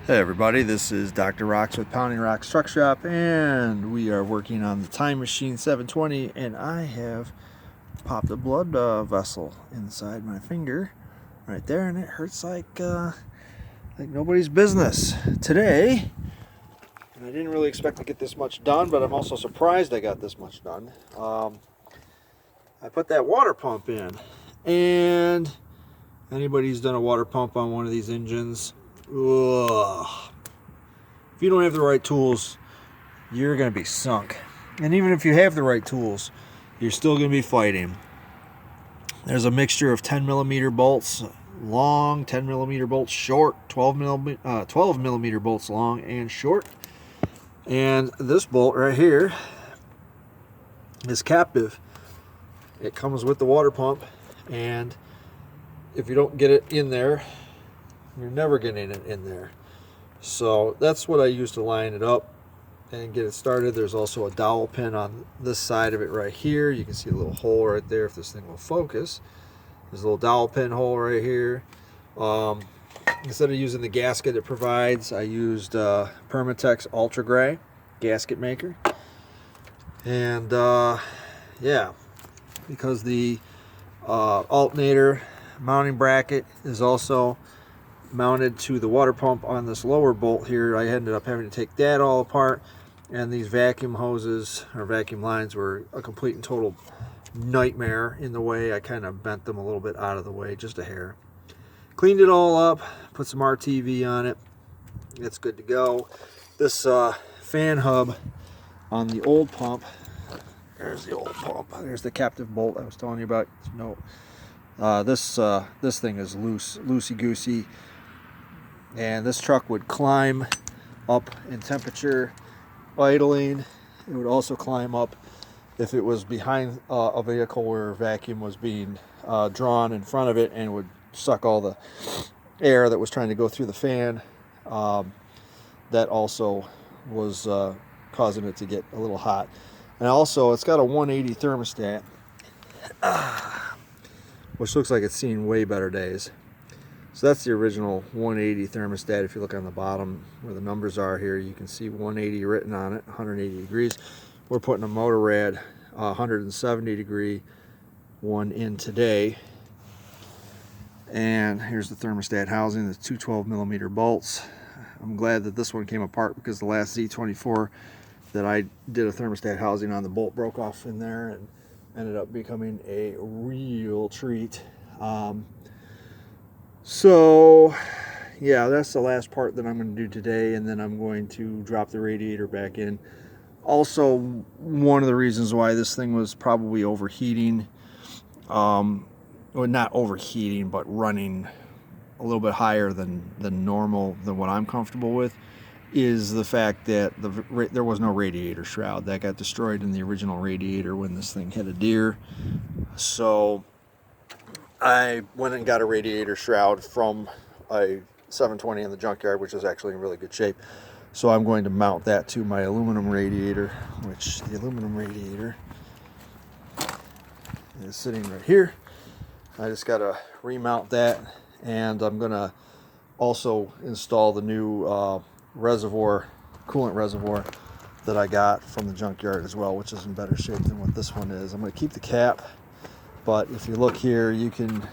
Hey everybody, this is Dr. Rocks with Pounding Rocks Truck Shop, and we are working on the Time Machine 720, and I have popped a blood vessel inside my finger right there, and it hurts like nobody's business. Today, and I didn't really expect to get this much done, but I'm also surprised I got this much done. I put that water pump in, and anybody who's done a water pump on one of these engines, ugh. If you don't have the right tools, you're going to be sunk. And even if you have the right tools, you're still going to be fighting. There's a mixture of 10 millimeter bolts long, 10 millimeter bolts short, 12 millimeter bolts long and short. And this bolt right here is captive. It comes with the water pump, and if you don't get it in there, you're never getting it in there. So that's what I use to line it up and get it started. There's also a dowel pin on this side of it right here. You can see a little hole right there if this thing will focus. There's a little dowel pin hole right here. Instead of using the gasket it provides, I used Permatex Ultra Gray gasket maker. And yeah, because the alternator mounting bracket is also mounted to the water pump on this lower bolt here, I ended up having to take that all apart, and these vacuum hoses or vacuum lines were a complete and total nightmare in the way. I kind of bent them a little bit out of the way, just a hair. Cleaned it all up, put some RTV on it. It's good to go. This fan hub on the old pump, there's the old pump, there's the captive bolt I was telling you about. No, this thing is loosey-goosey. And this truck would climb up in temperature idling. It would also climb up if it was behind a vehicle where vacuum was being drawn in front of it, and would suck all the air that was trying to go through the fan. That also was causing it to get a little hot. And also, it's got a 180 thermostat, which looks like it's seen way better days. So that's the original 180 thermostat. If you look on the bottom where the numbers are here, you can see 180 written on it, 180 degrees. We're putting a Motorrad 170 degree one in today. And here's the thermostat housing, the two 12 millimeter bolts. I'm glad that this one came apart, because the last Z24 that I did a thermostat housing on, the bolt broke off in there and ended up becoming a real treat. So yeah, that's the last part that I'm going to do today, and then I'm going to drop the radiator back in. Also, one of the reasons why this thing was probably overheating, well, not overheating, but running a little bit higher than normal, than what I'm comfortable with, is the fact that there was no radiator shroud. That got destroyed in the original radiator when this thing hit a deer. So I went and got a radiator shroud from a 720 in the junkyard, which is actually in really good shape. So I'm going to mount that to my aluminum radiator, which the aluminum radiator is sitting right here. I just got to remount that, and I'm going to also install the new coolant reservoir that I got from the junkyard as well, which is in better shape than what this one is. I'm going to keep the cap, but if you look here, you can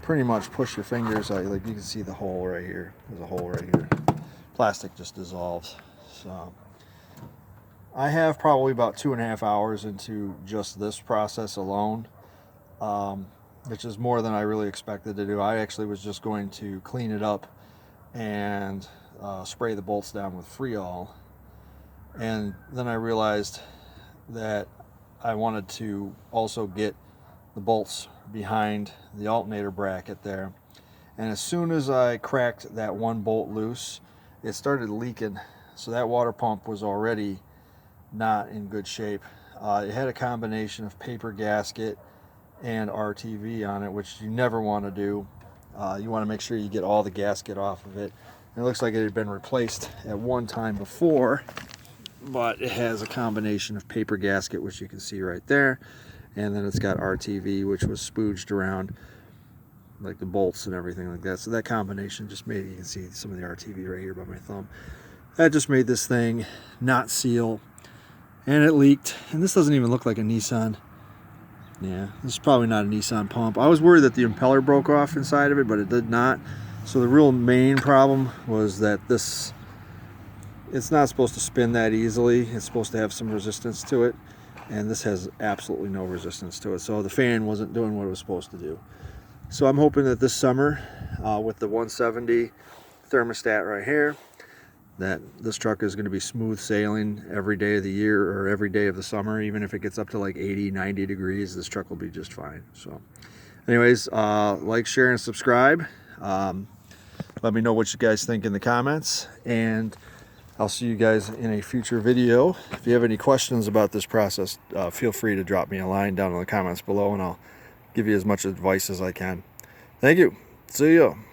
pretty much push your fingers out. Like, you can see the hole right here. There's a hole right here. Plastic just dissolves. So I have probably about 2.5 hours into just this process alone, which is more than I really expected to do. I actually was just going to clean it up and spray the bolts down with Freol, and then I realized that I wanted to also get the bolts behind the alternator bracket there. And as soon as I cracked that one bolt loose, it started leaking. So that water pump was already not in good shape. It had a combination of paper gasket and RTV on it, which you never want to do. You want to make sure you get all the gasket off of it. And it looks like it had been replaced at one time before, but it has a combination of paper gasket, which you can see right there, and then it's got RTV, which was spooged around. like the bolts and everything like that. So that combination just made, you can see some of the RTV right here by my thumb. That just made this thing not seal, and it leaked. And this doesn't even look like a Nissan. Yeah, this is probably not a Nissan pump. I was worried that the impeller broke off inside of it, but it did not. So the real main problem was that it's not supposed to spin that easily. It's supposed to have some resistance to it, and this has absolutely no resistance to it. So the fan wasn't doing what it was supposed to do. So I'm hoping that this summer, with the 170 thermostat right here, that this truck is going to be smooth sailing every day of the year or every day of the summer. Even if it gets up to like 80, 90 degrees, this truck will be just fine. So anyways, like, share, and subscribe. Let me know what you guys think in the comments, and I'll see you guys in a future video. If you have any questions about this process, feel free to drop me a line down in the comments below, and I'll give you as much advice as I can. Thank you. See you.